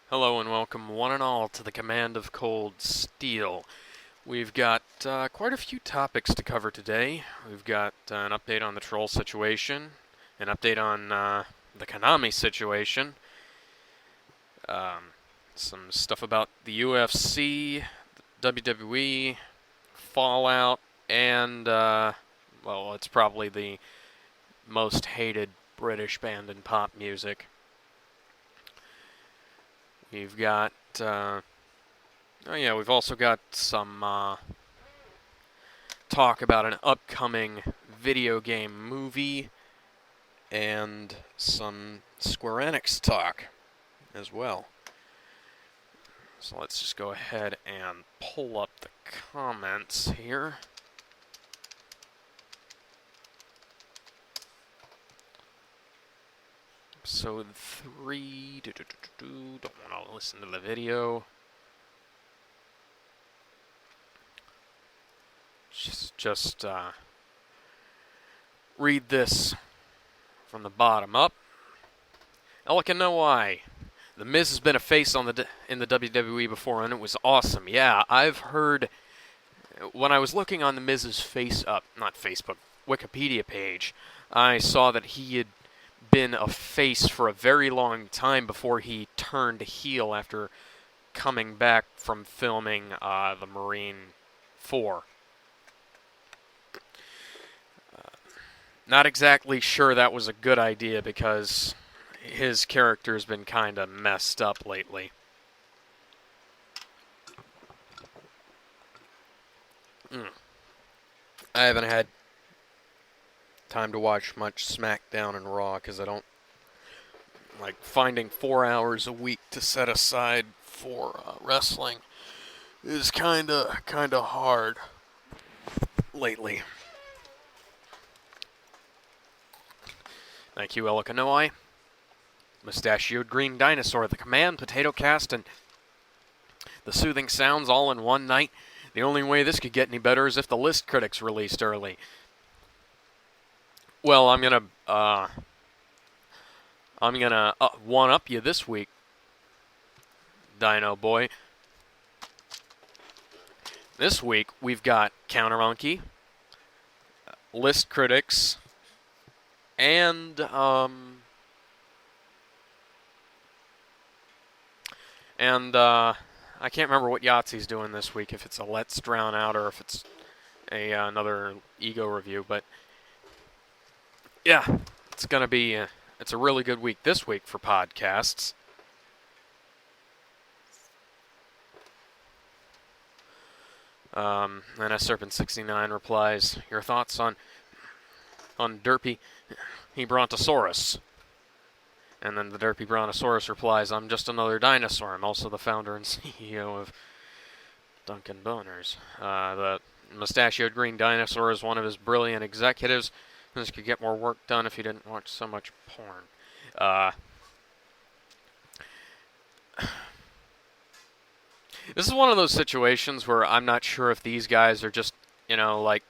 Hello and welcome one and all to the Command of Cold Steel. We've got quite a few topics to cover today. We've got an update on the troll situation, an update on the Konami situation, um, some stuff about the UFC, WWE, Fallout, and, well, it's probably the most hated British band in pop music. We've got oh yeah, we've also got some talk about an upcoming video game movie and some Square Enix talk as well. So let's just go ahead and pull up the comments here. Episode 3, don't want to listen to the video. Just read this from the bottom up. Elika Noai. The Miz has been a face on in the WWE before, and it was awesome. Yeah, I've heard. When I was looking on the Miz's not Facebook, Wikipedia page, I saw that he had been a face for a very long time before he turned heel after coming back from filming the Marine 4. Not exactly sure that was a good idea because his character's been kind of messed up lately. I haven't had time to watch much SmackDown and Raw because I don't like finding 4 hours a week to set aside for wrestling is kind of hard lately. Thank you, Elika Noai. Mustachioed Green Dinosaur, the Command, Potato Cast, and the Soothing Sounds all in one night. The only way this could get any better is if the list critics released early. Well, I'm gonna one-up you this week, Dino Boy. This week we've got Counter Monkey, list critics, and I can't remember what Yahtzee's doing this week, if it's a Let's Drown Out or if it's another Ego review, but yeah, it's going to be it's a really good week this week for podcasts. And as Serpent69 replies, your thoughts on Derpy Brontosaurus? And then the Derpy Brontosaurus replies, I'm just another dinosaur. I'm also the founder and CEO of Dunkin' Boners. The Mustachioed Green Dinosaur is one of his brilliant executives. This could get more work done if he didn't watch so much porn. This is one of those situations where I'm not sure if these guys are just, we've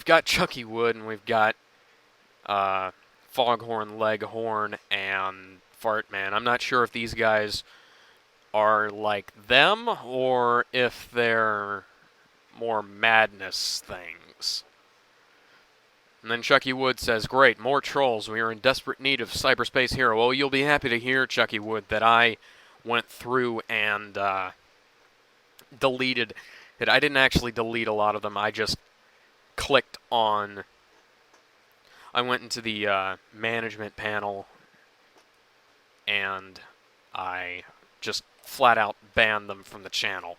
got Chucky Wood and we've got Foghorn Leghorn and Fartman. I'm not sure if these guys are like them or if they're more madness things. And then Chucky Wood says, great, more trolls. We are in desperate need of cyberspace hero. Well, you'll be happy to hear, Chucky Wood, that I went through and deleted it. I didn't actually delete a lot of them. I just clicked on... I went into the management panel and I just flat out banned them from the channel.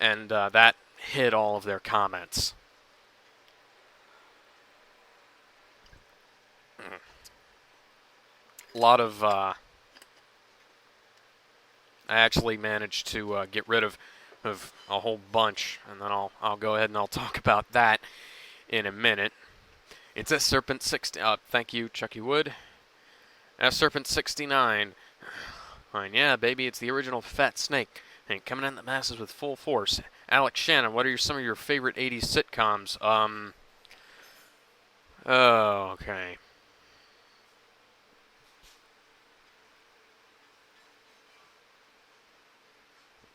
And that hid all of their comments. A lot of... I actually managed to get rid of a whole bunch, and then I'll go ahead and I'll talk about that in a minute. It's S Serpent 60. Thank you, Chucky Wood. S Serpent 69. Fine, yeah, baby, it's the original Fat Snake. And coming in the masses with full force. Alex Shannon, what are some of your favorite 80s sitcoms? Oh, okay.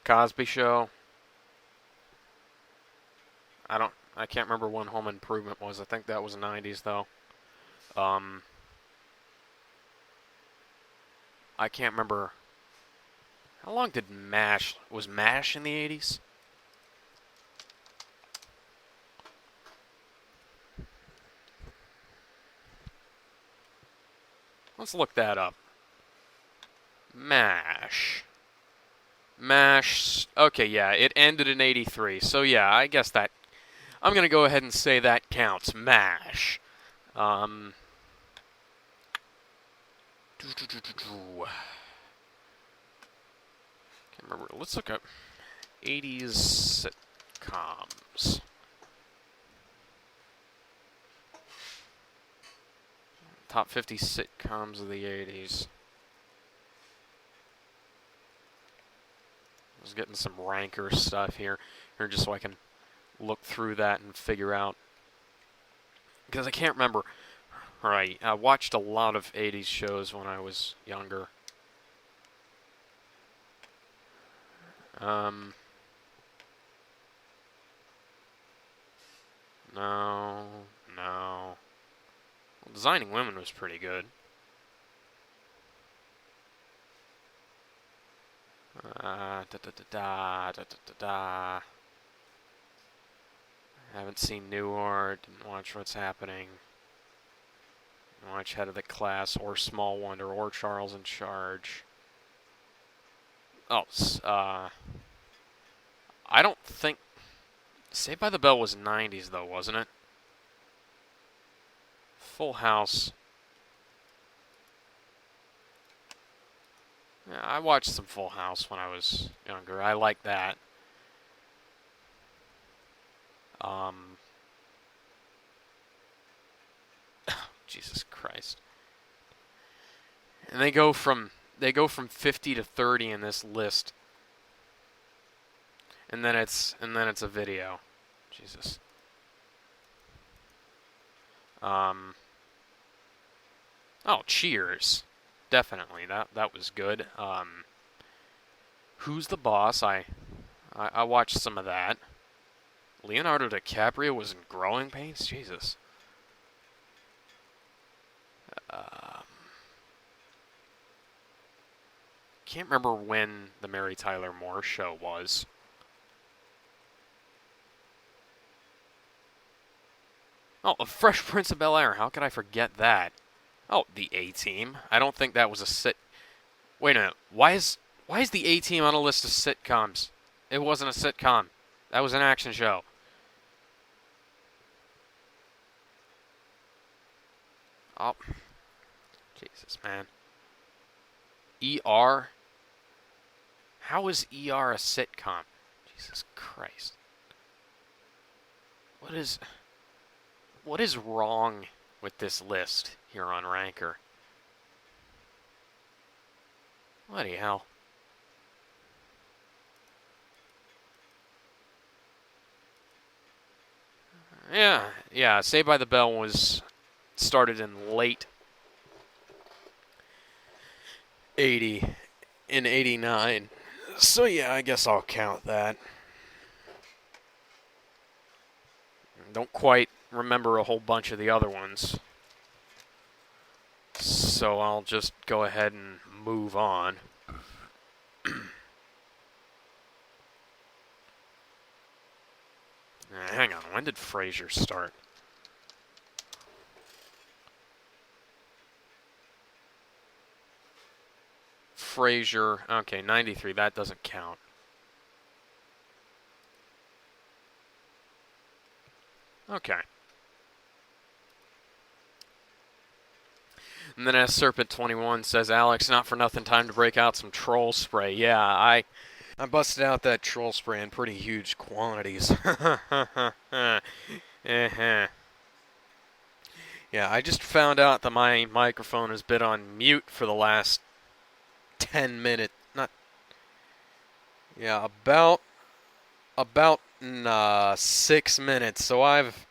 Cosby Show. I can't remember when Home Improvement was. I think that was 90s though. I can't remember. How long did was MASH in the 80s? Let's look that up. MASH. Okay, yeah, it ended in 83. So yeah, I guess that I'm going to go ahead and say that counts. MASH. Can't remember. Let's look up 80s sitcoms. Top 50 sitcoms of the 80s. I was getting some ranker stuff here just so I can look through that and figure out. Because I can't remember. Right, I watched a lot of 80s shows when I was younger. No. Well, Designing Women was pretty good. I haven't seen Newer, didn't watch What's Happening. Didn't watch Head of the Class, or Small Wonder, or Charles in Charge. Oh, I don't think... Saved by the Bell was 90s, though, wasn't it? Full House. Yeah, I watched some Full House when I was younger. I like that. Jesus Christ. And they go from 50 to 30 in this list. And then it's a video. Jesus. Oh, Cheers. Definitely. That was good. Who's the Boss? I watched some of that. Leonardo DiCaprio was in Growing Pains? Jesus. Can't remember when the Mary Tyler Moore Show was. Oh, A Fresh Prince of Bel-Air. How could I forget that? Oh, The A-Team. I don't think that was a Wait a minute. Why is The A-Team on a list of sitcoms? It wasn't a sitcom. That was an action show. Oh. Jesus, man. ER? How is ER a sitcom? Jesus Christ. What is wrong with this list here on Ranker? Bloody hell. Yeah, Saved by the Bell was started in late 80, in 89. So yeah, I guess I'll count that. Don't quite remember a whole bunch of the other ones. So I'll just go ahead and move on. Hang on, when did Frasier start? Frasier, okay, 93, that doesn't count. Okay. And then as Serpent21 says, Alex, not for nothing, time to break out some troll spray. Yeah, I busted out that troll spray in pretty huge quantities. Yeah, I just found out that my microphone has been on mute for the last 10 minutes. About 6 minutes. So I've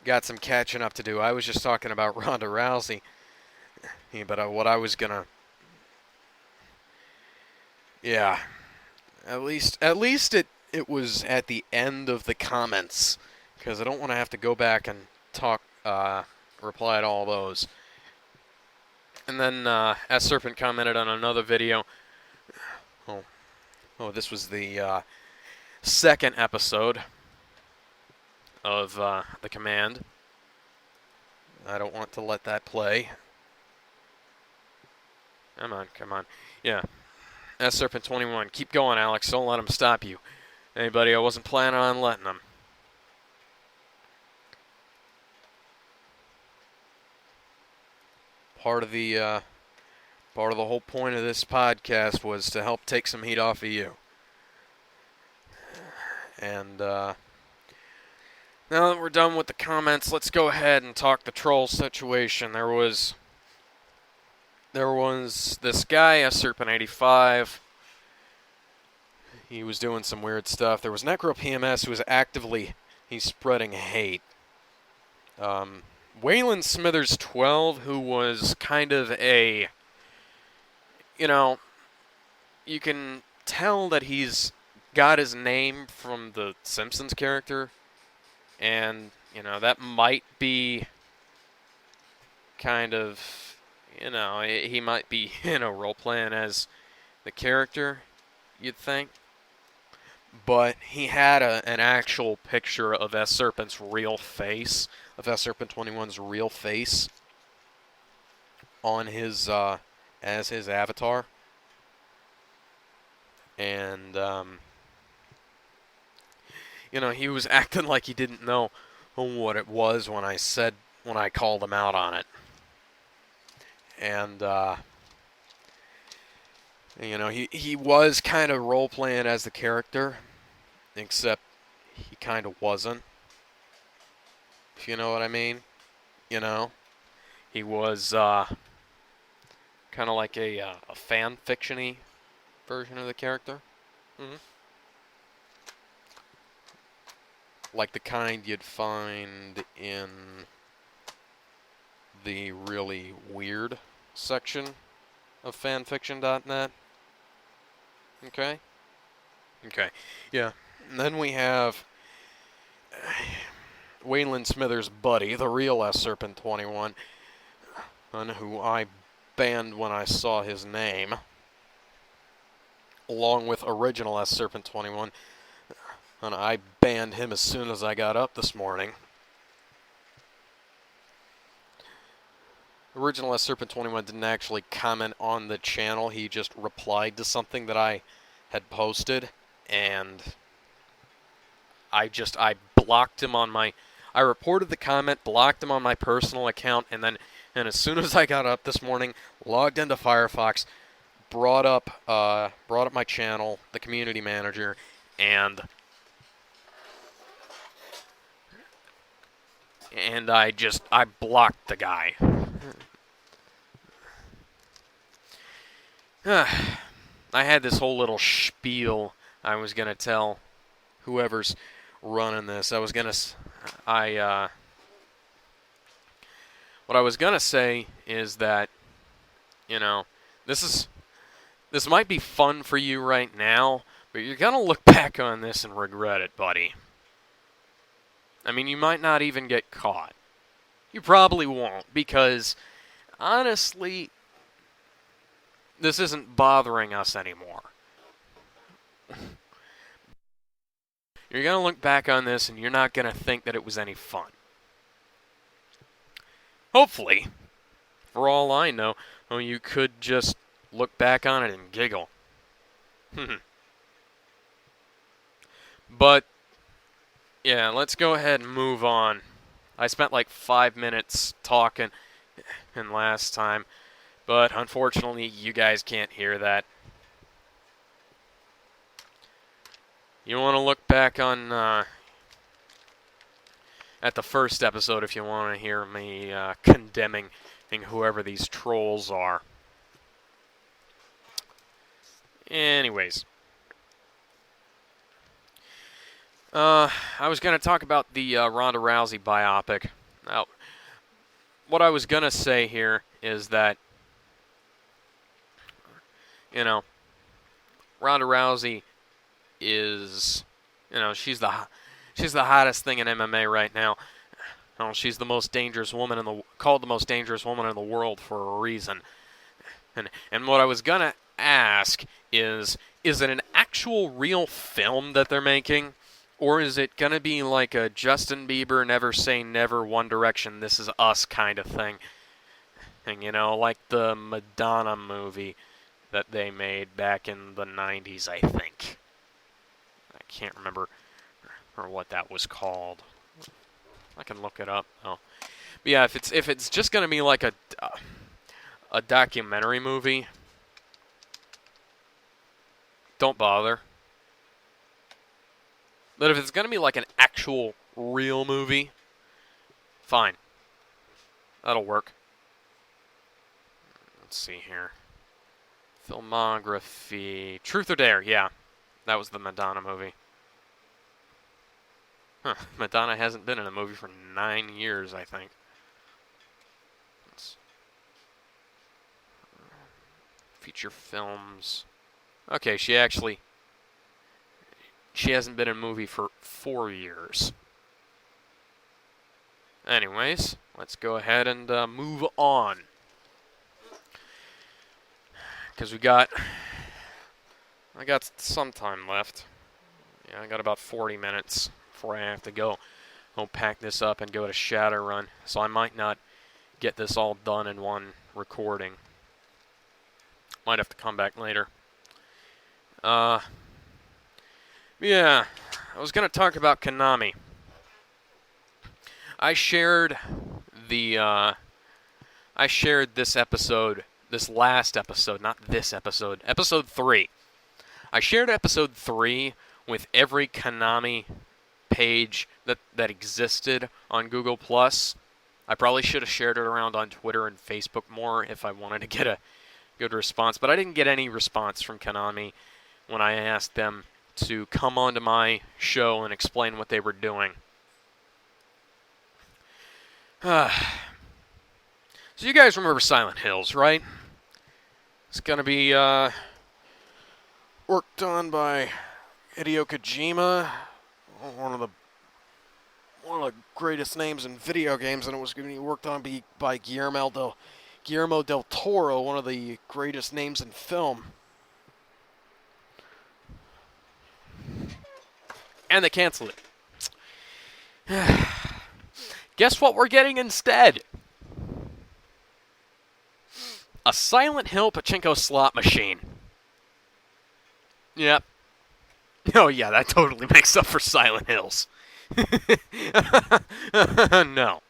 got some catching up to do. I was just talking about Ronda Rousey. Yeah, but what I was gonna... Yeah. At least it was at the end of the comments, because I don't want to have to go back and reply to all those. And then as Serpent commented on another video, this was the second episode of the command. I don't want to let that play. Come on. Yeah. As Serpent 21, keep going, Alex. Don't let him stop you. Anybody, I wasn't planning on letting him. Part of the whole point of this podcast was to help take some heat off of you. And now that we're done with the comments, let's go ahead and talk the troll situation. There was this guy, Serpent85. He was doing some weird stuff. There was NecroPMS who was he's spreading hate. Waylon Smithers 12, who was kind of a, you can tell that he's got his name from the Simpsons character, and, that might be kind of, he might be, role-playing as the character, you'd think. But he had an actual picture of Serpent's real face, of Serpent 21's real face, on his as his avatar, and he was acting like he didn't know what it was when I called him out on it, and he was kind of role playing as the character, except he kind of wasn't. If you know what I mean, he was kind of like a fan fiction-y version of the character. Like the kind you'd find in the really weird section of fanfiction.net. Okay? Yeah. And then we have Waylon Smithers' buddy, the real Serpent 21, who I banned when I saw his name, along with original Serpent 21, and I banned him as soon as I got up this morning. Original Serpent 21 didn't actually comment on the channel, he just replied to something that I had posted, and I blocked him on I reported the comment, blocked him on my personal account, and as soon as I got up this morning, logged into Firefox, brought up my channel, the community manager, and I blocked the guy. I had this whole little spiel I was gonna tell whoever's running this. What I was gonna say is that, this might be fun for you right now, but you're gonna look back on this and regret it, buddy. I mean, you might not even get caught. You probably won't, because honestly, this isn't bothering us anymore. You're going to look back on this and you're not going to think that it was any fun. Hopefully, for all I know, you could just look back on it and giggle. But, yeah, let's go ahead and move on. I spent like 5 minutes talking and last time, but unfortunately you guys can't hear that. You want to look back on at the first episode if you want to hear me condemning whoever these trolls are. Anyways. I was going to talk about the Ronda Rousey biopic. Now, what I was going to say here is that, Ronda Rousey is, she's the hottest thing in MMA right now. Oh, she's the most dangerous woman called the most dangerous woman in the world for a reason. And what I was gonna ask is it an actual real film that they're making, or is it gonna be like a Justin Bieber Never Say Never, One Direction, This Is Us kind of thing? And like the Madonna movie that they made back in the 90s, I think. I can't remember or what that was called. I can look it up. Oh, but yeah, if it's just gonna be like a documentary movie, don't bother. But if it's gonna be like an actual real movie, fine. That'll work. Let's see here. Filmography. Truth or Dare, yeah. That was the Madonna movie. Huh. Madonna hasn't been in a movie for 9 years, I think. Feature films. Okay, she hasn't been in a movie for 4 years. Anyways, let's go ahead and move on. Because I got some time left. Yeah, I got about 40 minutes before I have to go pack this up and go to Shadowrun. So I might not get this all done in one recording. Might have to come back later. Yeah, I was going to talk about Konami. I shared this last episode, not this episode, episode 3. I shared episode 3 with every Konami page that existed on Google+. I probably should have shared it around on Twitter and Facebook more if I wanted to get a good response, but I didn't get any response from Konami when I asked them to come onto my show and explain what they were doing. So you guys remember Silent Hills, right? It's going to be worked on by Hideo Kojima, one of the greatest names in video games, and it was going to be worked on by Guillermo del Toro, one of the greatest names in film. And they canceled it. Guess what we're getting instead? A Silent Hill pachinko slot machine. Yep. Oh yeah, that totally makes up for Silent Hills. No.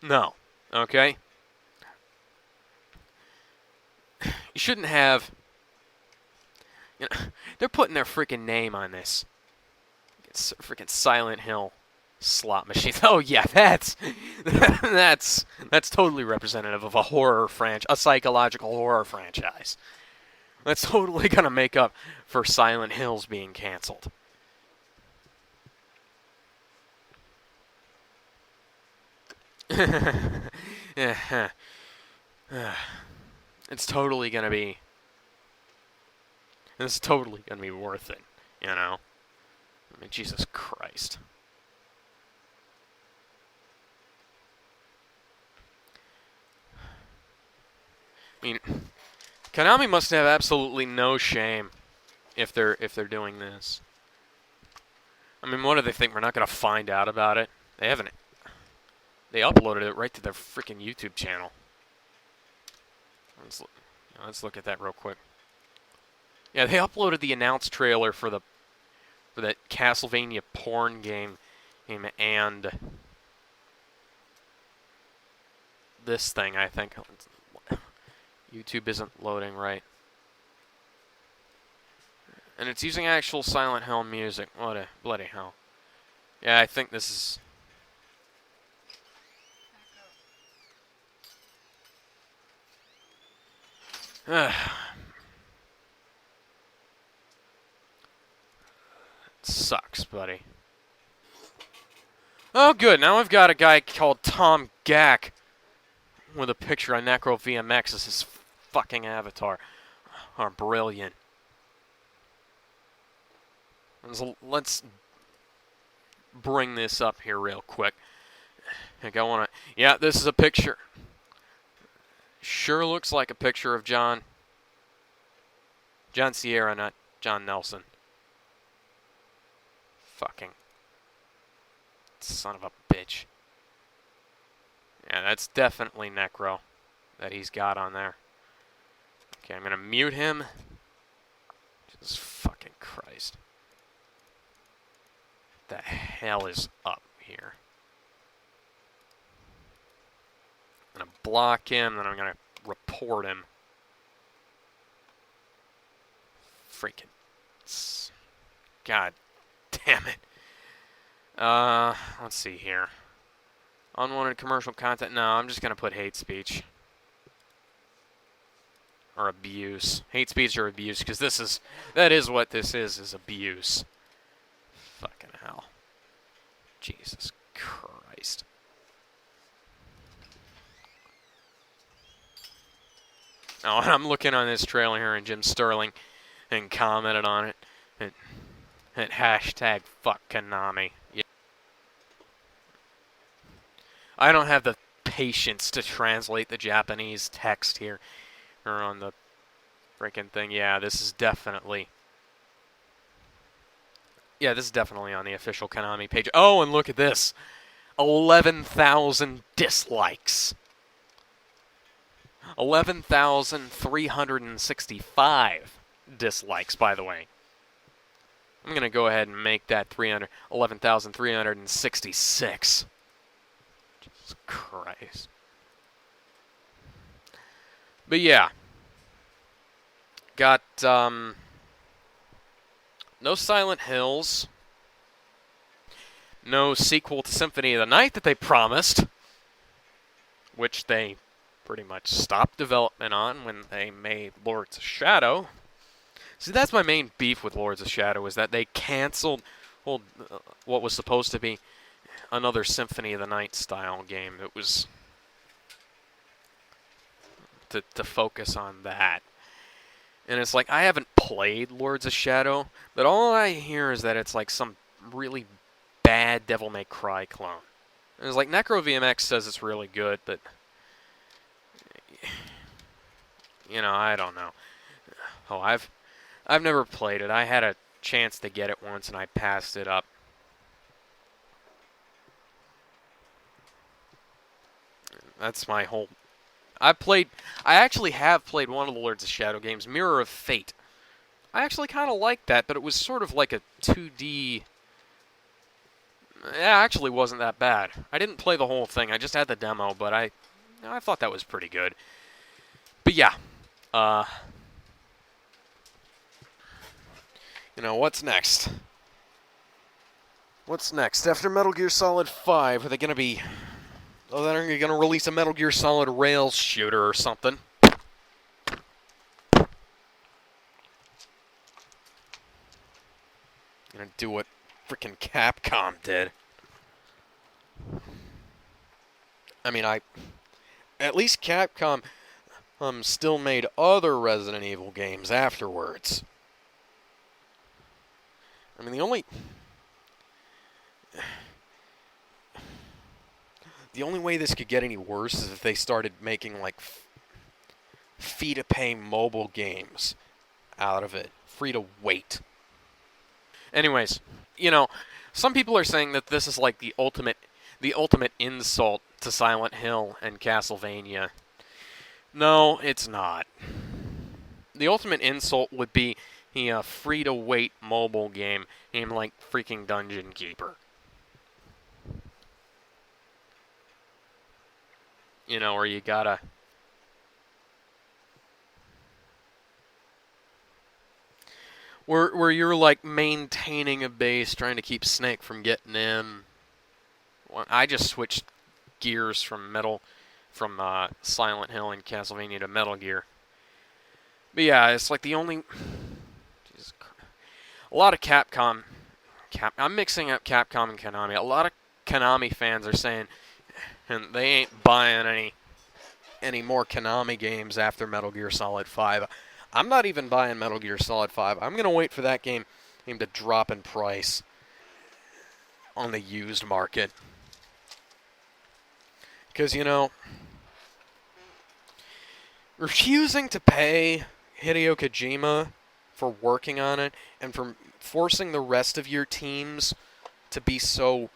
No. Okay? You shouldn't have... they're putting their freaking name on this. It's freaking Silent Hill slot machine. Oh yeah, that's totally representative of a psychological horror franchise. That's totally gonna make up for Silent Hills being canceled. It's totally gonna be. It's totally gonna be worth it, I mean, Jesus Christ. I mean, Konami must have absolutely no shame if they're doing this. I mean, what do they think? We're not gonna find out about it? They haven't. They uploaded it right to their freaking YouTube channel. Let's look at that real quick. Yeah, they uploaded the announced trailer for that Castlevania porn game, and this thing, I think. YouTube isn't loading right. And it's using actual Silent Hill music. What a bloody hell. Yeah, I think this is... Sucks, buddy. Oh, good. Now I've got a guy called Tom Gack with a picture on Necro VMX as his fucking avatar. Oh, brilliant. Let's bring this up here real quick. I want to. Yeah, this is a picture. Sure looks like a picture of John Sierra, not John Nelson. Fucking son of a bitch. Yeah, that's definitely Necro that he's got on there. Okay, I'm going to mute him. Jesus fucking Christ. What the hell is up here? I'm going to block him, then I'm going to report him. Freaking. God damn it. Let's see here. Unwanted commercial content. No, I'm just going to put hate speech. Or abuse. Hate speech or abuse, because that is what this is abuse. Fucking hell. Jesus Christ. Oh, I'm looking on this trailer here, and Jim Sterling and commented on it. And hashtag fuck Konami. Yeah. I don't have the patience to translate the Japanese text here. Or on the freaking thing. Yeah, this is definitely... Yeah, this is definitely on the official Konami page. Oh, and look at this. 11,000 dislikes. 11,365 dislikes, by the way. I'm going to go ahead and make that 11,366. Jesus Christ. But yeah. Got, no Silent Hills. No sequel to Symphony of the Night that they promised. Which they pretty much stopped development on when they made Lords of Shadow. See, that's my main beef with Lords of Shadow, is that they canceled what was supposed to be another Symphony of the Night style game. It was to focus on that. And it's like, I haven't played Lords of Shadow, but all I hear is that it's like some really bad Devil May Cry clone. And it's like, Necro VMX says it's really good, but you know, I don't know. Oh, I've never played it. I had a chance to get it once and I passed it up. That's my whole... I actually have played one of the Lords of Shadow games, Mirror of Fate. I actually kind of liked that, but it was sort of like a 2D... It actually wasn't that bad. I didn't play the whole thing. I just had the demo, but I thought that was pretty good. But yeah. You know, what's next? What's next? After Metal Gear Solid 5, are they going to be... Oh, then are you going to release a Metal Gear Solid Rails shooter or something? Gonna do what frickin' Capcom did. I mean, at least Capcom still made other Resident Evil games afterwards. I mean, the only way this could get any worse is if they started making, like, free-to-pay mobile games out of it. Free to wait. Anyways, you know, some people are saying that this is like the ultimate insult to Silent Hill and Castlevania. No, it's not. The ultimate insult would be a free-to-wait mobile game named like freaking Dungeon Keeper. You know, where you gotta... Where you're like maintaining a base, trying to keep Snake from getting in. Well, I just switched gears from Silent Hill and Castlevania to Metal Gear. But yeah, it's like the only... Jesus Christ. A lot of Capcom... I'm mixing up Capcom and Konami. A lot of Konami fans are saying, and they ain't buying any more Konami games after Metal Gear Solid 5. I'm not even buying Metal Gear Solid 5. I'm going to wait for that game aimed at drop in price on the used market. Because, you know, refusing to pay Hideo Kojima for working on it and for forcing the rest of your teams to be so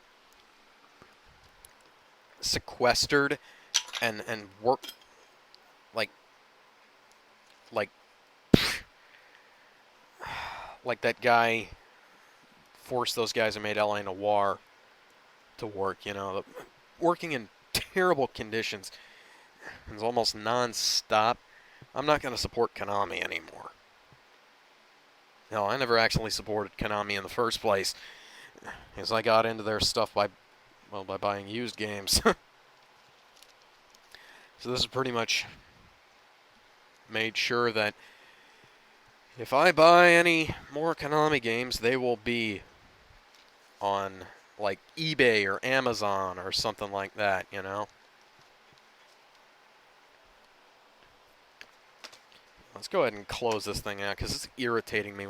sequestered and work like like that guy forced those guys who made L.A. Noire to work, you know, working in terrible conditions. It's almost non-stop. I'm not going to support Konami anymore. No, I never actually supported Konami in the first place, because I got into their stuff by buying used games. So this is pretty much made sure that if I buy any more Konami games, they will be on like eBay or Amazon or something like that, you know. Let's go ahead and close this thing out because it's irritating me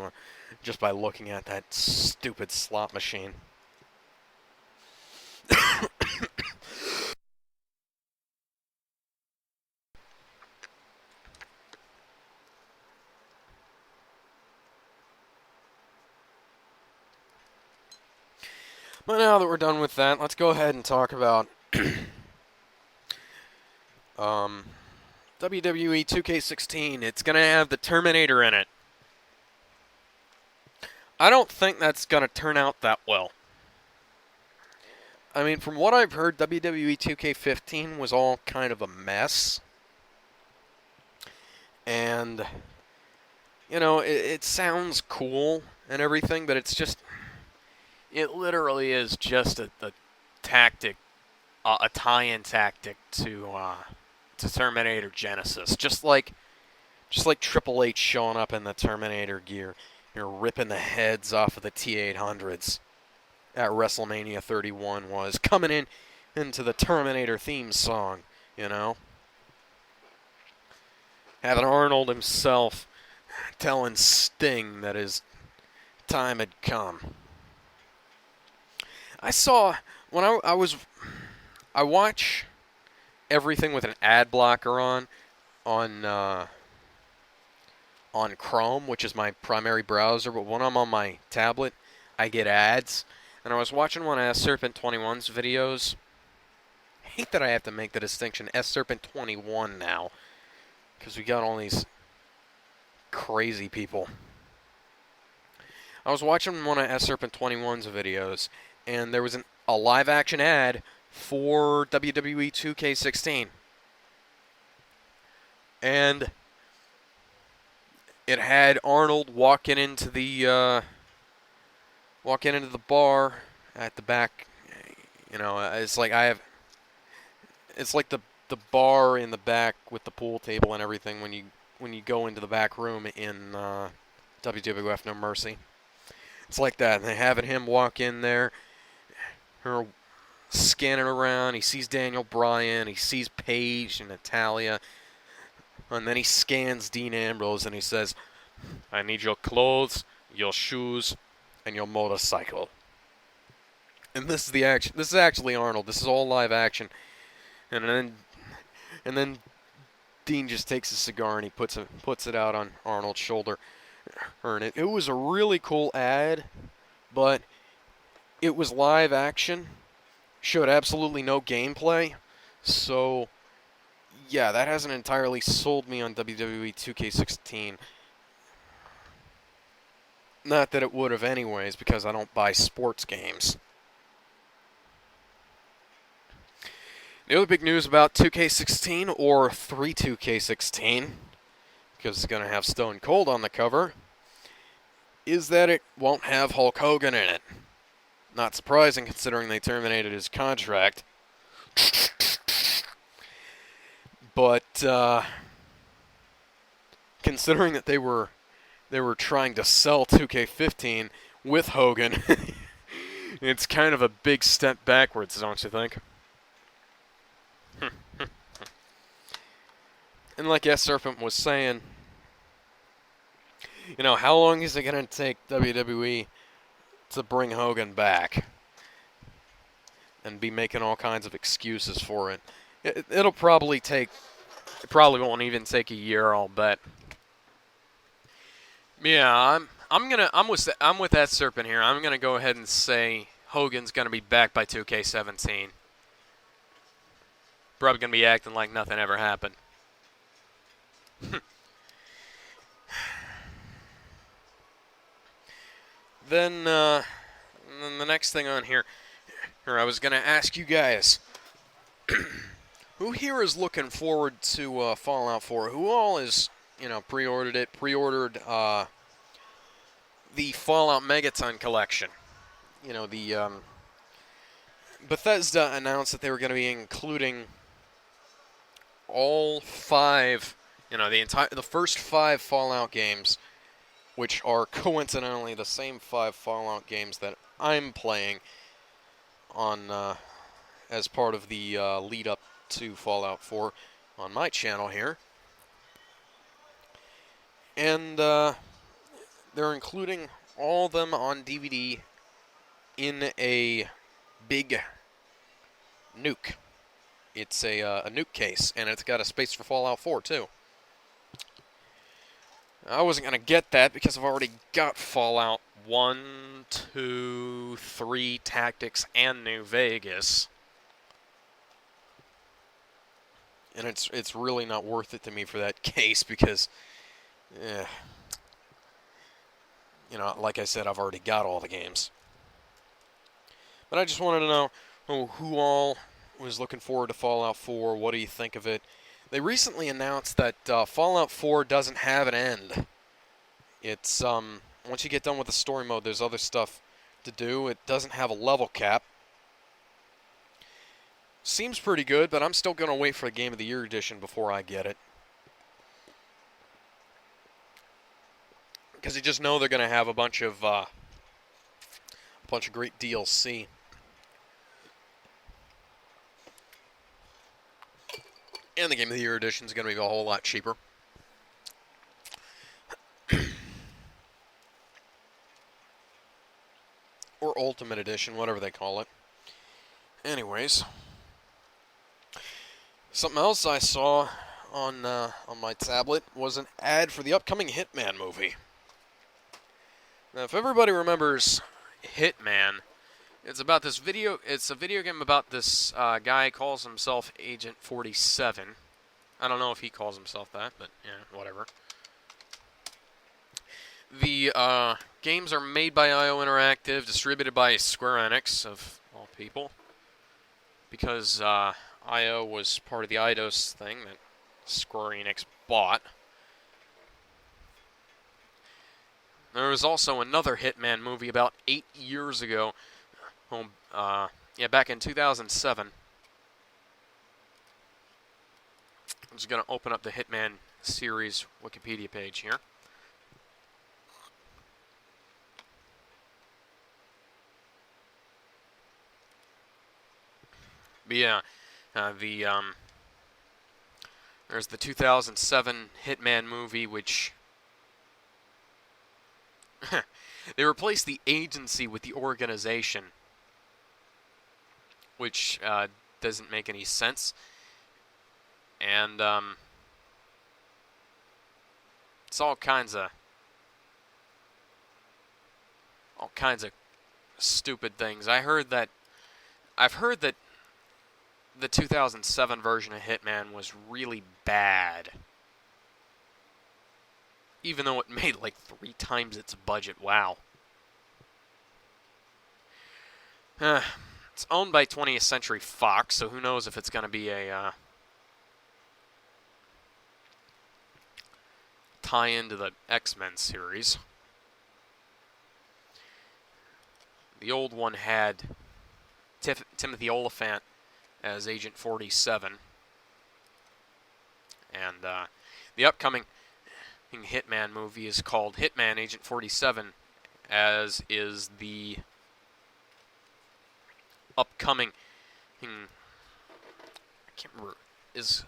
just by looking at that stupid slot machine. But now that we're done with that, let's go ahead and talk about WWE 2K16. It's going to have the Terminator in it. I don't think that's going to turn out that well. I mean, from what I've heard, WWE 2K15 was all kind of a mess. And, you know, it sounds cool and everything, but it's just... It literally is just a tactic, a tie-in tactic to Terminator Genesis. Just like Triple H showing up in the Terminator gear, you know, ripping the heads off of the T-800s at WrestleMania 31 was coming into the Terminator theme song, you know. Having Arnold himself telling Sting that his time had come. I saw when I watch everything with an ad blocker on Chrome, which is my primary browser, but when I'm on my tablet, I get ads. And I was watching one of S-Serpent21's videos. I hate that I have to make the distinction S-Serpent21 now, because we got all these crazy people. I was watching one of S-Serpent21's videos, and there was a live-action ad for WWE 2K16. And it had Arnold walking into the bar at the back. You know, it's like the bar in the back with the pool table and everything when you go into the back room in WWF No Mercy. It's like that. And they having him walk in there, scanning around. He sees Daniel Bryan. He sees Paige and Natalia. And then he scans Dean Ambrose and he says, "I need your clothes, your shoes, and your motorcycle." And this is the action. This is actually Arnold. This is all live action. And then Dean just takes a cigar and he puts it out on Arnold's shoulder. And it was a really cool ad, but it was live action. Showed absolutely no gameplay. So, yeah, that hasn't entirely sold me on WWE 2K16. Not that it would have anyways, because I don't buy sports games. The other big news about 2K16, or 3-2K16, because it's going to have Stone Cold on the cover, is that it won't have Hulk Hogan in it. Not surprising, considering they terminated his contract. But considering that they were trying to sell 2K15 with Hogan, it's kind of a big step backwards, don't you think? And like S-Serpent was saying, You know, how long is it going to take WWE to bring Hogan back and be making all kinds of excuses for it? It'll probably take. It probably won't even take a year, I'll bet. Yeah, I'm with that serpent here. I'm gonna go ahead and say Hogan's gonna be back by 2K17. Probably gonna be acting like nothing ever happened. Then the next thing on here, I was gonna ask you guys, who here is looking forward to Fallout 4? Who all is pre-ordered it? Pre-ordered the Fallout Megaton collection. The Bethesda announced that they were going to be including all 5, the first 5 Fallout games, which are coincidentally the same 5 Fallout games that I'm playing on as part of the lead up to Fallout 4 on my channel here. And they're including all of them on DVD in a big nuke. It's a nuke case, and it's got a space for Fallout 4, too. I wasn't going to get that because I've already got Fallout 1, 2, 3, Tactics, and New Vegas. And it's really not worth it to me for that case because, like I said, I've already got all the games. But I just wanted to know who all was looking forward to Fallout 4. What do you think of it? They recently announced that Fallout 4 doesn't have an end. It's once you get done with the story mode, there's other stuff to do. It doesn't have a level cap. Seems pretty good, but I'm still going to wait for the Game of the Year edition before I get it. Because you just know they're going to have a bunch of great DLC. And the Game of the Year edition is going to be a whole lot cheaper. Or Ultimate Edition, whatever they call it. Anyways, something else I saw on my tablet was an ad for the upcoming Hitman movie. Now, if everybody remembers Hitman, it's about this video. It's a video game about this guy calls himself Agent 47. I don't know if he calls himself that, but yeah, whatever. The games are made by IO Interactive, distributed by Square Enix, of all people, because IO was part of the Eidos thing that Square Enix bought. There was also another Hitman movie about 8 years ago. Back in 2007. I'm just going to open up the Hitman series Wikipedia page here. But yeah, there's the 2007 Hitman movie, which they replaced the agency with the organization, which doesn't make any sense. And it's all kinds of stupid things. I've heard that the 2007 version of Hitman was really bad, even though it made like 3 times its budget. Wow. It's owned by 20th Century Fox, so who knows if it's going to be a tie-in to the X-Men series. The old one had Timothy Olyphant as Agent 47. And the upcoming Hitman movie is called Hitman Agent 47, as is the upcoming I can't remember, is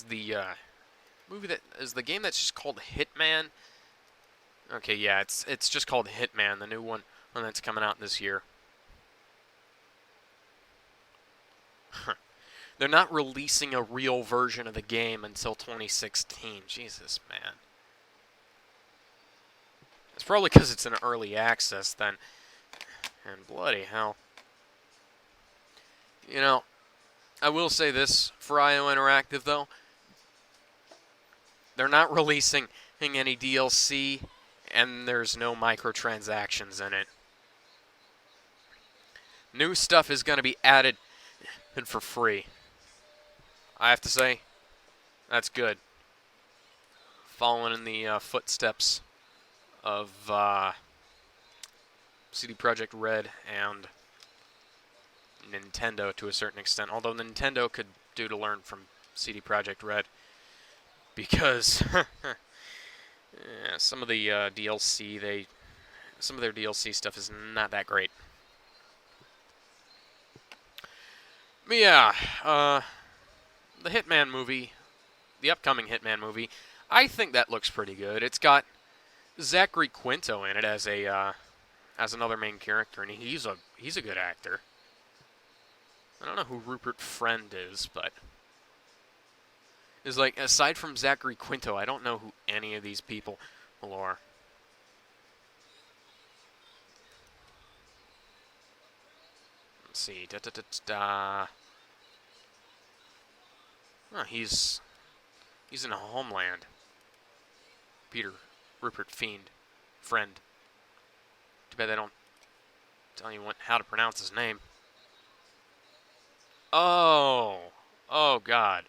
the movie that is the game that's just called Hitman. Okay, yeah, it's just called Hitman, the new one that's coming out this year. They're not releasing a real version of the game until 2016. Jesus, man. It's probably because it's in early access then. And bloody hell. You know, I will say this for IO Interactive, though. They're not releasing any DLC, and there's no microtransactions in it. New stuff is going to be added and for free. I have to say, that's good. Following in the footsteps of CD Projekt Red and Nintendo to a certain extent. Although Nintendo could do to learn from CD Projekt Red, because yeah, some of the DLC some of their DLC stuff is not that great. But yeah, the Hitman movie, the upcoming Hitman movie, I think that looks pretty good. It's got Zachary Quinto in it as another main character, and he's a good actor. I don't know who Rupert Friend is, but is like, aside from Zachary Quinto, I don't know who any of these people are. Let's see. Oh, he's in a Homeland. Rupert Friend. Too bad they don't tell you how to pronounce his name. Oh God.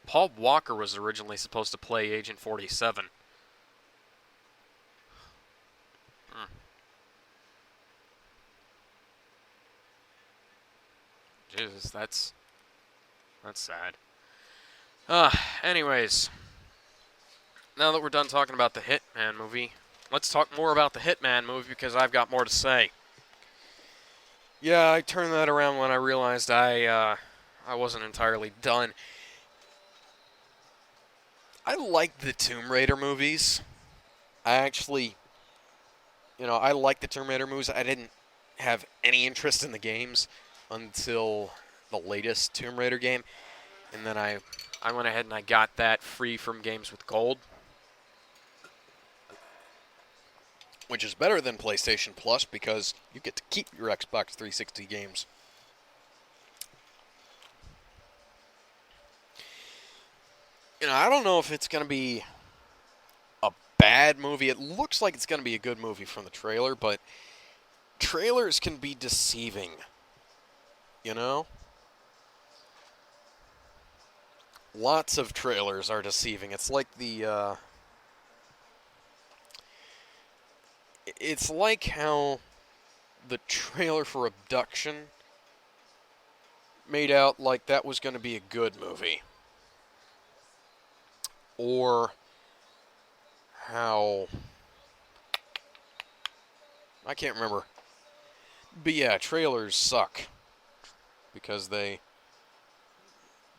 Paul Walker was originally supposed to play Agent 47. Jesus, that's sad. Anyways, now that we're done talking about the Hitman movie, let's talk more about the Hitman movie because I've got more to say. Yeah, I turned that around when I realized I wasn't entirely done. I like the Tomb Raider movies. I like the Tomb Raider movies. I didn't have any interest in the games until the latest Tomb Raider game. And then I went ahead and I got that free from Games with Gold, which is better than PlayStation Plus because you get to keep your Xbox 360 games. I don't know if it's going to be a bad movie. It looks like it's going to be a good movie from the trailer, but trailers can be deceiving. Lots of trailers are deceiving. It's like it's like how the trailer for Abduction made out like that was going to be a good movie. Or how, I can't remember. But yeah, trailers suck because they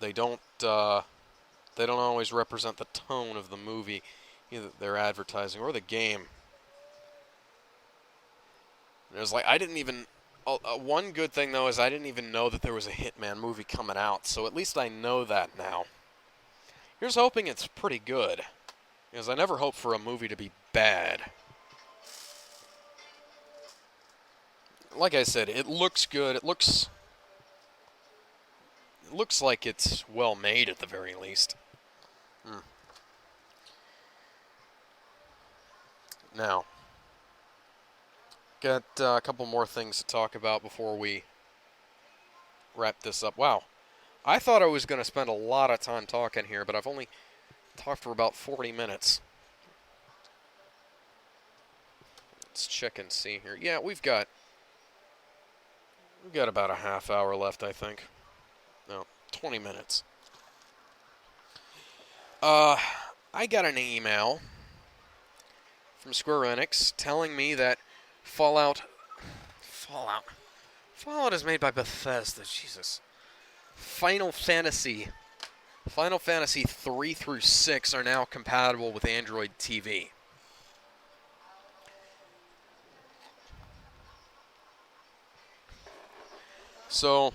don't always represent the tone of the movie, either their advertising or the game. And it was like, I didn't even, one good thing though is I didn't even know that there was a Hitman movie coming out, so at least I know that now. Here's hoping it's pretty good, because I never hope for a movie to be bad. Like I said, it looks good. It looks like it's well made at the very least. Now, got a couple more things to talk about before we wrap this up. Wow. I thought I was going to spend a lot of time talking here, but I've only talked for about 40 minutes. Let's check and see here. Yeah, we've got about a half hour left, I think. No, 20 minutes. I got an email from Square Enix telling me that Fallout is made by Bethesda. Jesus. Final Fantasy Final Fantasy 3 through 6 are now compatible with Android TV. So,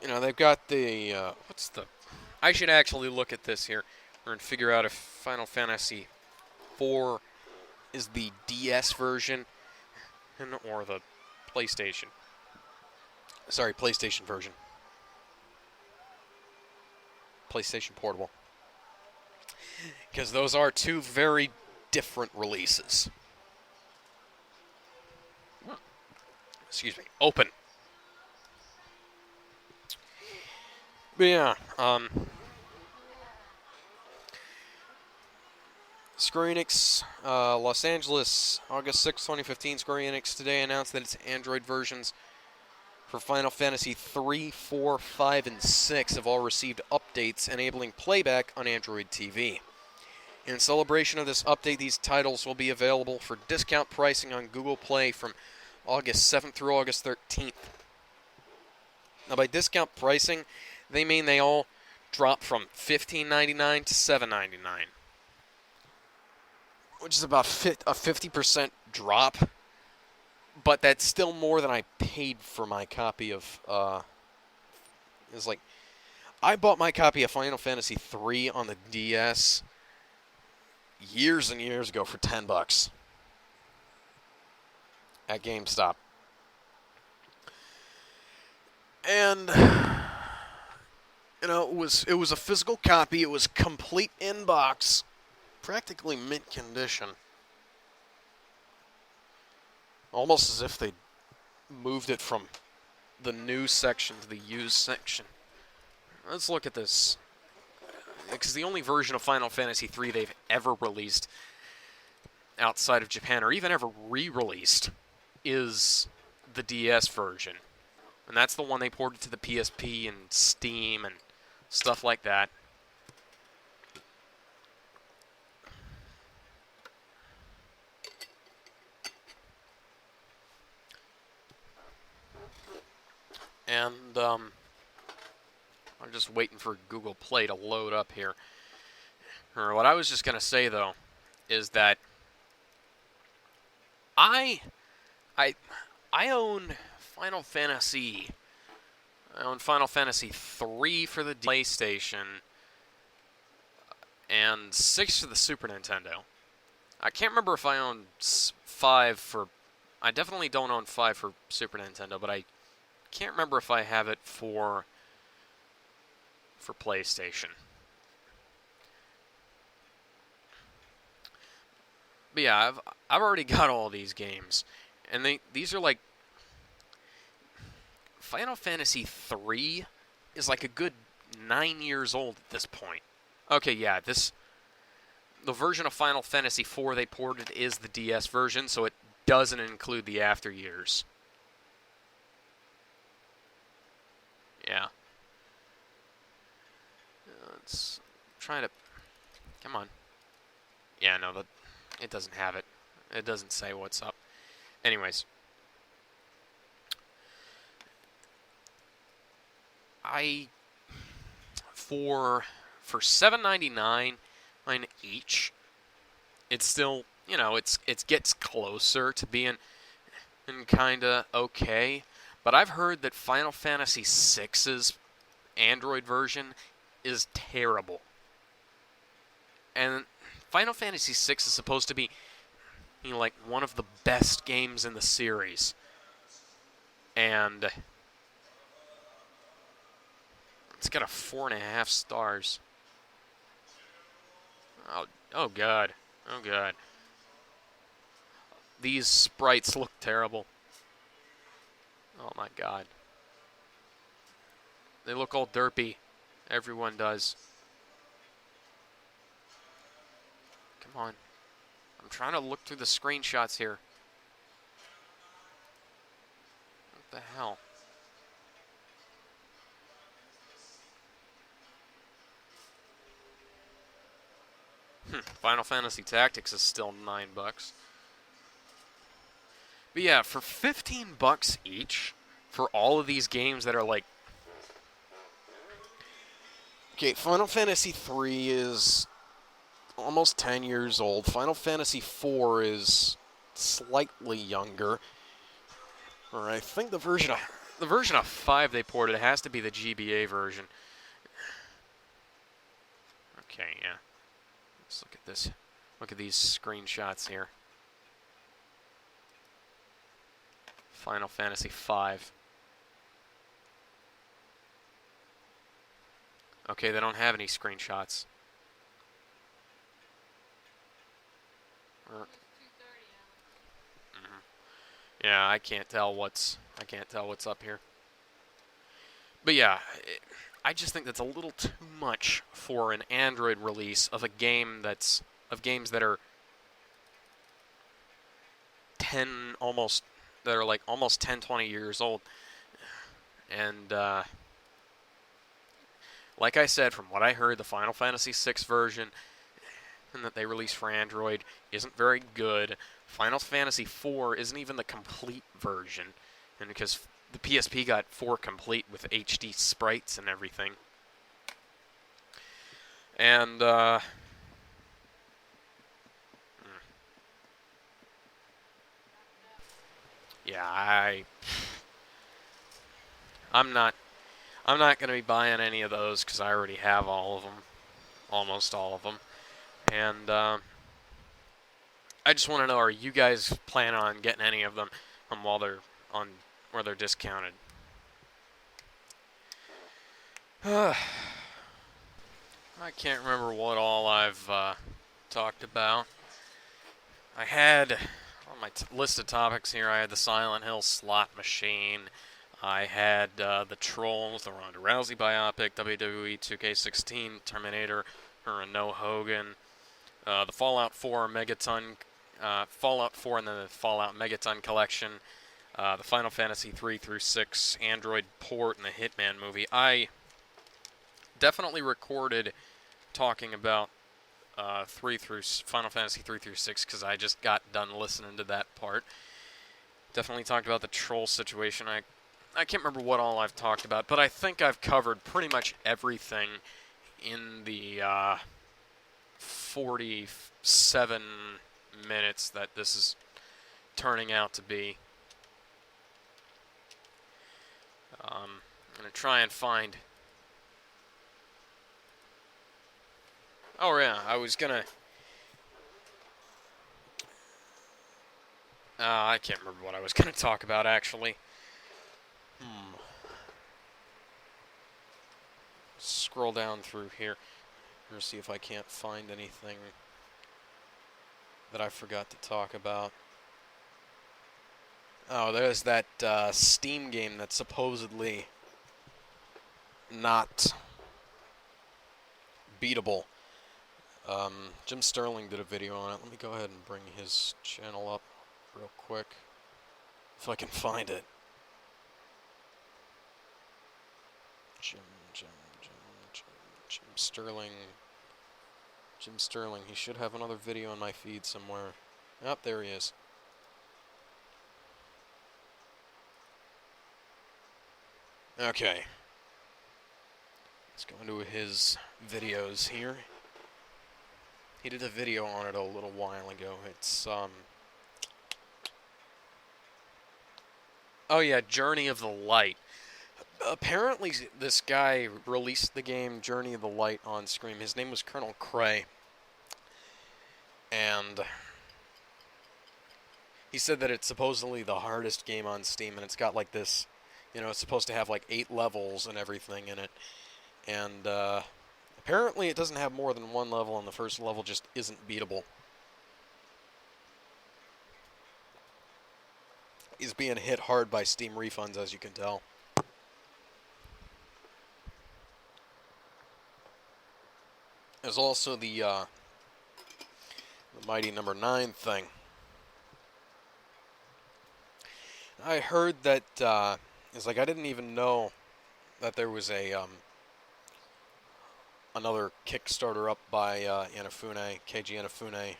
they've got the, I should actually look at this here and figure out if Final Fantasy 4 is the DS version or the PlayStation. Sorry, PlayStation version. PlayStation Portable. Because those are two very different releases. Excuse me. Open. But yeah, Square Enix, Los Angeles, August 6, 2015. Square Enix today announced that its Android versions for Final Fantasy 3, 4, 5, and 6 have all received updates enabling playback on Android TV. In celebration of this update, these titles will be available for discount pricing on Google Play from August 7th through August 13th. Now, by discount pricing, they mean they all drop from $15.99 to $7.99, which is about a 50% drop. But that's still more than I paid for my copy of. It's like I bought my copy of Final Fantasy III on the DS years and years ago for $10 at GameStop, and it was a physical copy. It was complete in box, practically mint condition. Almost as if they moved it from the new section to the used section. Let's look at this. Because the only version of Final Fantasy III they've ever released outside of Japan, or even ever re-released, is the DS version. And that's the one they ported to the PSP and Steam and stuff like that. And I'm just waiting for Google Play to load up here. Or what I was just going to say, though, is that I own Final Fantasy. I own Final Fantasy 3 for the PlayStation and 6 for the Super Nintendo. I can't remember if I own 5 for... I definitely don't own 5 for Super Nintendo, but I can't remember if I have it for PlayStation. But yeah, I've already got all these games, and these are like Final Fantasy 3 is like a good 9 years old at this point. Okay, yeah, the version of Final Fantasy 4 they ported is the DS version, so it doesn't include the after years. Yeah. Let's try to... Come on. Yeah, no, it doesn't have it. It doesn't say what's up. Anyways. For $7.99 each, it's still, it gets closer to being kinda okay. But I've heard that Final Fantasy VI's Android version is terrible. And Final Fantasy VI is supposed to be, like one of the best games in the series. And it's got a 4.5 stars. Oh god. Oh god. These sprites look terrible. Oh my god. They look all derpy. Everyone does. Come on. I'm trying to look through the screenshots here. What the hell? Final Fantasy Tactics is still $9. But yeah, for $15 each, for all of these games that are like Okay, Final Fantasy 3 is almost 10 years old. Final Fantasy 4 is slightly younger. Or I think the version of 5 they ported has to be the GBA version. Okay, yeah. Let's look at this. Look at these screenshots here. Final Fantasy 5. Okay, they don't have any screenshots. Yeah, I can't tell what's up here. But yeah, I just think that's a little too much for an Android release of games that are 10, 20 years old. And like I said, from what I heard, the Final Fantasy VI version and that they released for Android isn't very good. Final Fantasy IV isn't even the complete version, and because the PSP got 4 complete with HD sprites and everything. And yeah, I'm not going to be buying any of those because I already have all of them, almost all of them. And I just want to know, are you guys planning on getting any of them while they're discounted? I can't remember what all I've talked about. I had on my list of topics here, I had the Silent Hill slot machine. I had the Trolls, the Ronda Rousey biopic, WWE 2K16, Terminator, her and No Hogan, the Fallout 4 Megaton, Fallout 4 and the Fallout Megaton collection, the Final Fantasy 3 through 6 Android port, and the Hitman movie. I definitely recorded talking about Final Fantasy 3 through 6 because I just got done listening to that part. Definitely talked about the troll situation. I can't remember what all I've talked about, but I think I've covered pretty much everything in the 47 minutes that this is turning out to be. I'm going to try and find... Oh yeah, I was going to... I can't remember what I was going to talk about, actually. Scroll down through here and see if I can't find anything that I forgot to talk about. Oh, there's that Steam game that's supposedly not beatable. Jim Sterling did a video on it. Let me go ahead and bring his channel up real quick, if I can find it. Jim Sterling. Jim Sterling. He should have another video on my feed somewhere. Oh, there he is. Okay. Let's go into his videos here. He did a video on it a little while ago. It's, oh yeah, Journey of the Light. Apparently, this guy released the game Journey of the Light on Scream. His name was Colonel Cray. And he said that it's supposedly the hardest game on Steam, and it's got like this, you know, it's supposed to have like 8 levels and everything in it. And apparently it doesn't have more than 1 level, and the first level just isn't beatable. He's being hit hard by Steam refunds, as you can tell. There's also the Mighty Number 9 thing. I heard that it's like I didn't even know that there was a another Kickstarter up by Inafune, Keiji Inafune,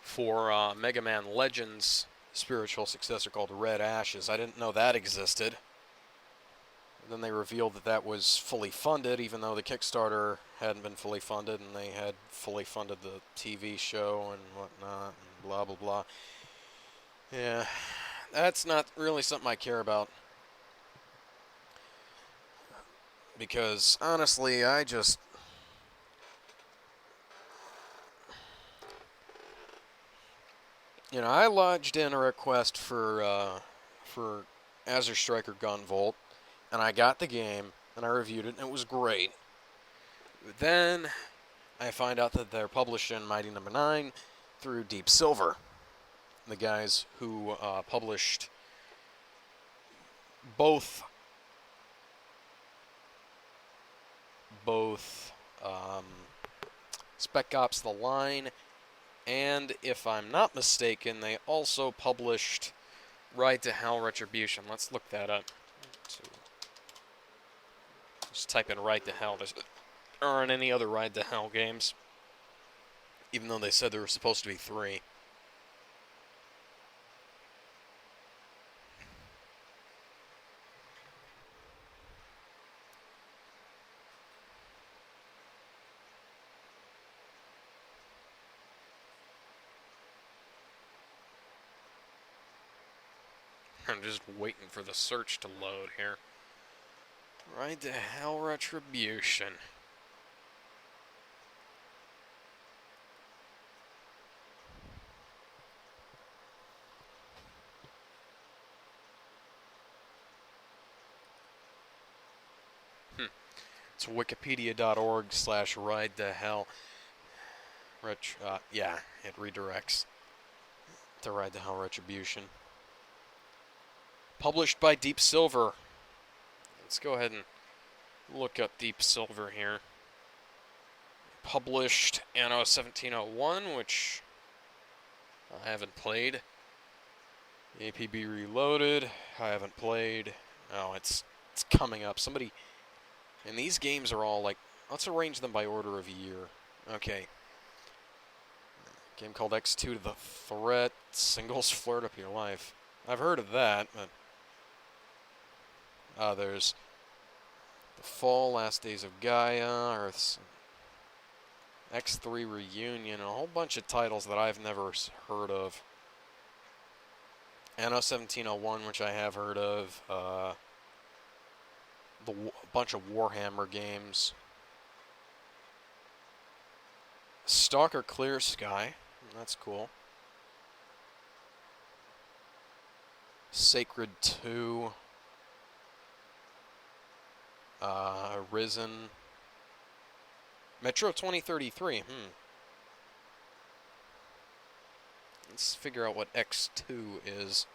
for Mega Man Legends' spiritual successor called Red Ashes. I didn't know that existed. Then they revealed that that was fully funded, even though the Kickstarter hadn't been fully funded, and they had fully funded the TV show and whatnot, and blah, blah, blah. Yeah, that's not really something I care about. Because, honestly, I just... You know, I lodged in a request for Azure Striker Gunvolt, and I got the game, and I reviewed it, and it was great. But then I find out that they're publishing Mighty Number 9 through Deep Silver, the guys who published both Spec Ops: The Line, and if I'm not mistaken, they also published Ride to Hell Retribution. Let's look that up. Just type in Ride to Hell. There aren't any other Ride to Hell games, even though they said there were supposed to be 3. I'm just waiting for the search to load here. Ride to Hell Retribution. It's wikipedia.org/ride to hell. Yeah, it redirects to Ride to Hell Retribution. Published by Deep Silver. Let's go ahead and look up Deep Silver here. Published Anno 1701, which I haven't played. APB Reloaded, I haven't played. Oh, it's coming up. Somebody... And these games are all like... Let's arrange them by order of year. Okay. Game called X2 to the Threat. Singles Flirt Up Your Life. I've heard of that, but... there's The Fall, Last Days of Gaia, Earth's X3 Reunion, a whole bunch of titles that I've never heard of. Anno 1701, which I have heard of. A bunch of Warhammer games. Stalker Clear Sky, that's cool. Sacred 2. Risen. Metro 2033, Let's figure out what X2 is.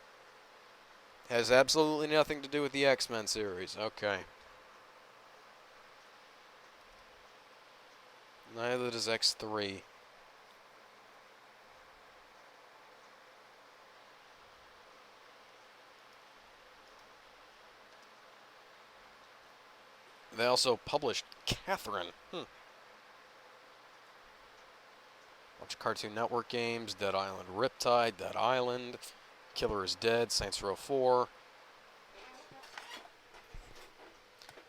Has absolutely nothing to do with the X-Men series. Okay. Neither does X3. They also published Catherine. Bunch of Cartoon Network games. Dead Island Riptide, Dead Island, Killer is Dead, Saints Row 4.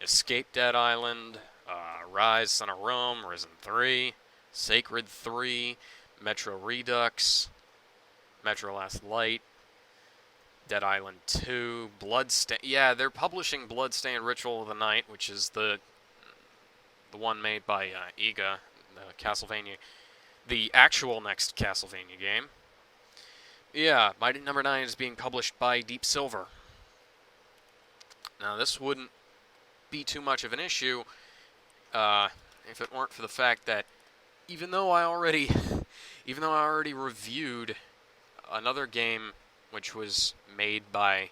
Escape Dead Island, Rise, Son of Rome, Risen 3, Sacred 3, Metro Redux, Metro Last Light, Dead Island 2, Bloodstained. Yeah, they're publishing Bloodstained Ritual of the Night, which is the one made by Iga, Castlevania, the actual next Castlevania game. Yeah, Mighty Number 9 is being published by Deep Silver. Now, this wouldn't be too much of an issue if it weren't for the fact that even though I already reviewed another game which was made by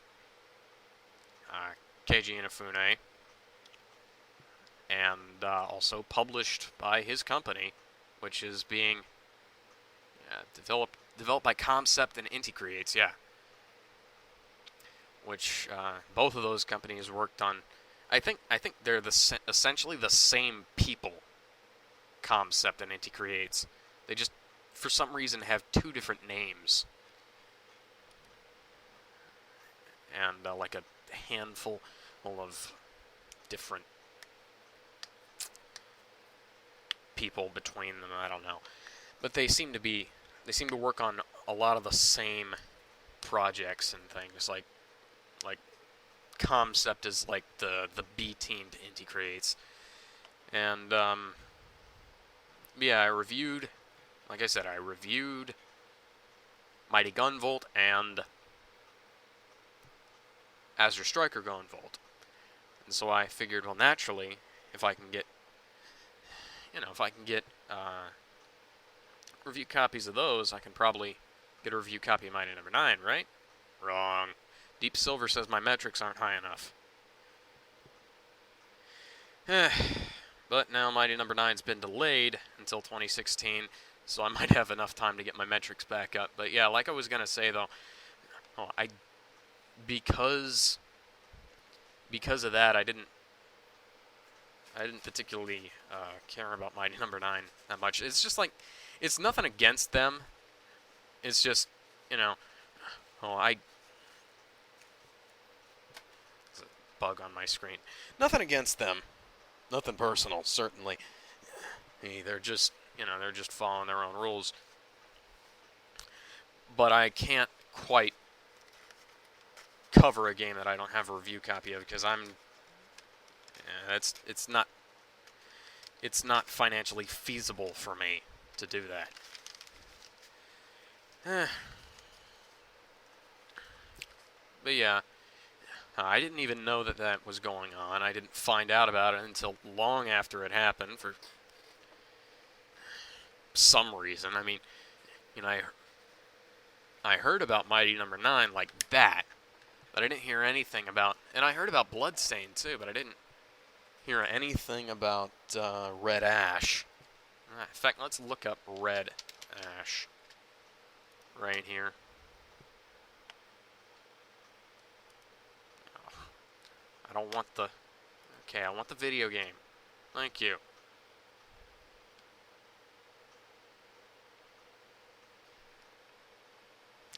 Keiji Inafune and also published by his company, which is being developed by Concept and Inti Creates, which both of those companies worked on. I think they're essentially the same people, Concept and Inti Creates. They just, for some reason, have 2 different names. And like a handful of different people between them. I don't know, but they seem to work on a lot of the same projects and things. Like Concept is like the B team to Inti Creates, and yeah, like I said, I reviewed Mighty Gunvolt and Azure Striker Gunvolt, and so I figured, well, naturally, if I can get review copies of those, I can probably get a review copy of Mighty Number 9, right? Wrong. Deep Silver says my metrics aren't high enough. But now Mighty Number 9's been delayed until 2016, so I might have enough time to get my metrics back up. But yeah, like I was gonna say though, because of that, I didn't particularly care about Mighty Number 9 that much. It's just like, it's nothing against them. It's just, there's a bug on my screen. Nothing against them. Nothing personal, certainly. Hey, they're just following their own rules. But I can't quite cover a game that I don't have a review copy of, because it's not financially feasible for me to do that. But yeah, I didn't even know that was going on. I didn't find out about it until long after it happened for some reason. I mean, I heard about Mighty Number 9 like that, but I didn't hear anything about, and I heard about Bloodstained too, but I didn't hear anything about Red Ash. In fact, let's look up Red Ash right here. I don't want the... Okay, I want the video game. Thank you.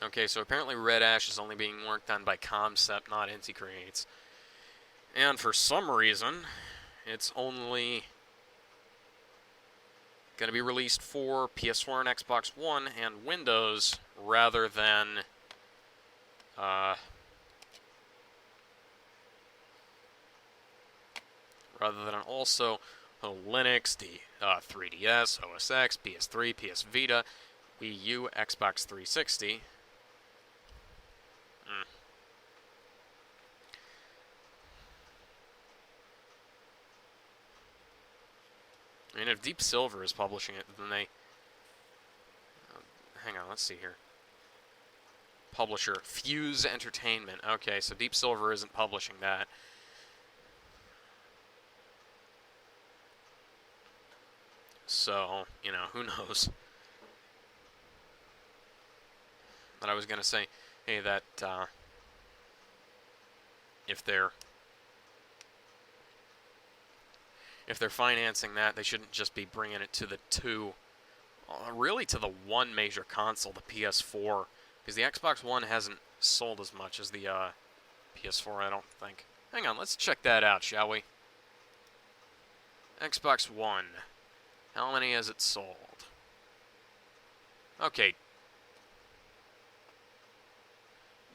Okay, so apparently Red Ash is only being worked on by Concept, not Inti Creates. And for some reason, it's only going to be released for PS4 and Xbox One and Windows rather than also Linux, the 3DS, OS X, PS3, PS Vita, Wii U, Xbox 360. I mean, if Deep Silver is publishing it, then they... hang on, let's see here. Publisher, Fuse Entertainment. Okay, so Deep Silver isn't publishing that. So, who knows? But I was going to say, hey, that if they're financing that, they shouldn't just be bringing it to the really to the one major console, the PS4, because the Xbox One hasn't sold as much as the PS4, I don't think. Hang on, let's check that out, shall we? Xbox One. How many has it sold? Okay.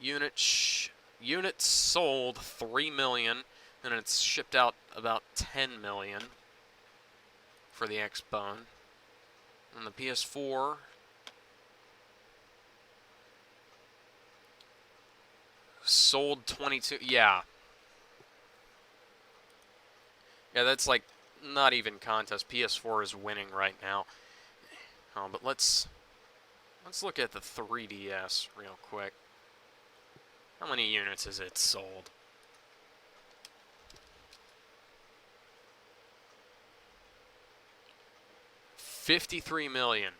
Units sold 3 million, and it's shipped out about 10 million for the Xbone. And the PS4 sold 22. Yeah. Yeah, that's like not even contest. PS4 is winning right now. But let's look at the 3DS real quick. How many units has it sold? $53 million.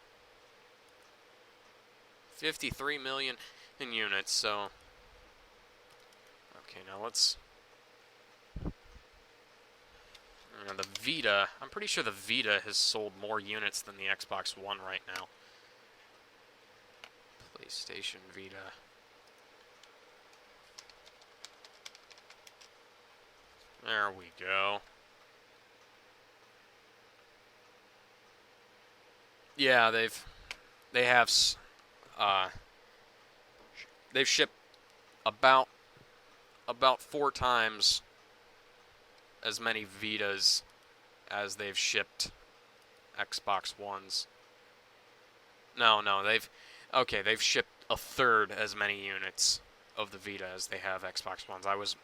53 million in units, so... Okay, now let's... the Vita, I'm pretty sure the Vita has sold more units than the Xbox One right now. PlayStation Vita. There we go. Yeah, they've shipped about 4 times as many Vitas as they've shipped Xbox Ones. No, they've shipped a third as many units of the Vita as they have Xbox Ones. I was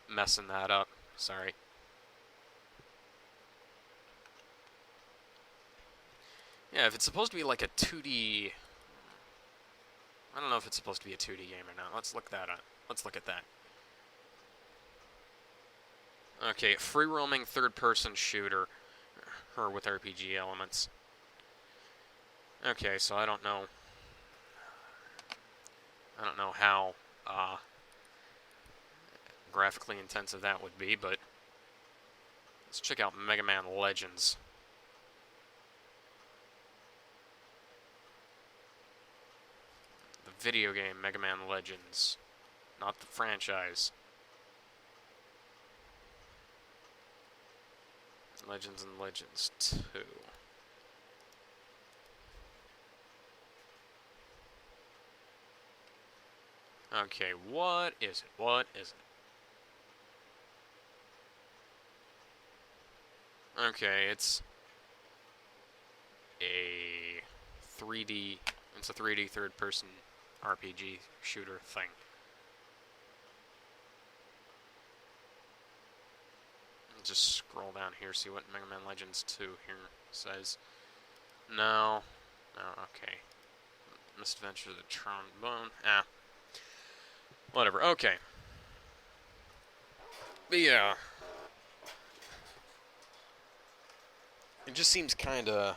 messing that up. Sorry. Yeah, if it's supposed to be like a 2D... I don't know if it's supposed to be a 2D game or not. Let's look that up. Let's look at that. Okay, free-roaming third-person shooter with RPG elements. Okay, so I don't know how graphically intensive that would be, but let's check out Mega Man Legends. The video game Mega Man Legends, not the franchise. Legends and Legends 2. Okay, what is it? What is it? Okay, it's a 3D third-person RPG shooter thing. Just scroll down here, see what Mega Man Legends 2 here says. No, okay. Misadventure of the Trombone. Whatever, okay. But yeah. It just seems kinda...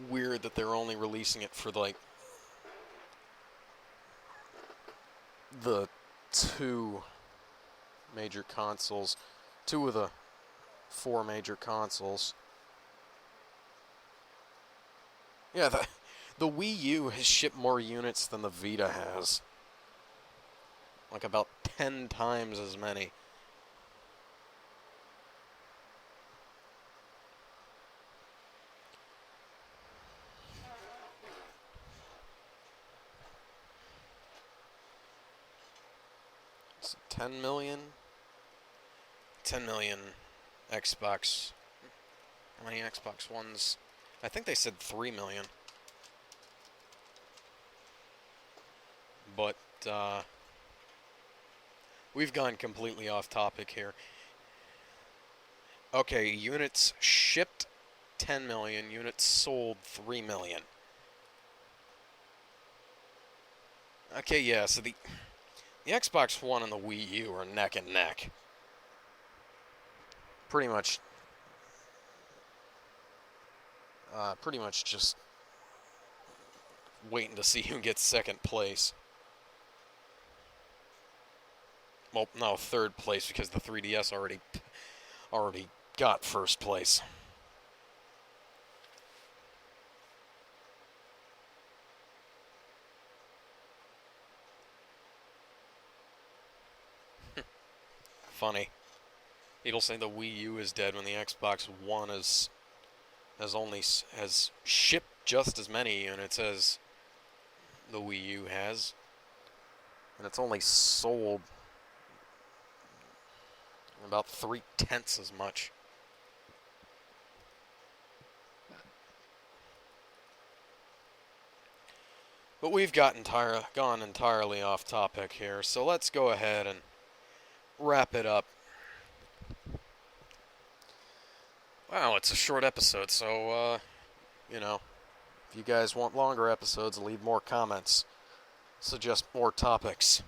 weird that they're only releasing it for, like, the 2 major consoles. 2 of the 4 major consoles. Yeah, the Wii U has shipped more units than the Vita has. Like about 10 times as many. It's 10 million? 10 million Xbox. How many Xbox Ones? I think they said 3 million. But, we've gone completely off topic here. Okay, units shipped 10 million, units sold 3 million. Okay, yeah, so the Xbox One and the Wii U are neck and neck. Pretty much just waiting to see who gets second place. Well, no, third place because the 3DS already got first place. Funny. People say the Wii U is dead when the Xbox One has shipped just as many units as the Wii U has, and it's only sold about 3/10 as much. But we've gone entirely off topic here, so let's go ahead and wrap it up. Wow, it's a short episode, so, you know, if you guys want longer episodes, leave more comments. Suggest more topics.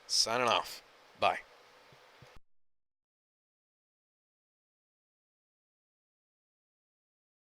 Signing off. Bye.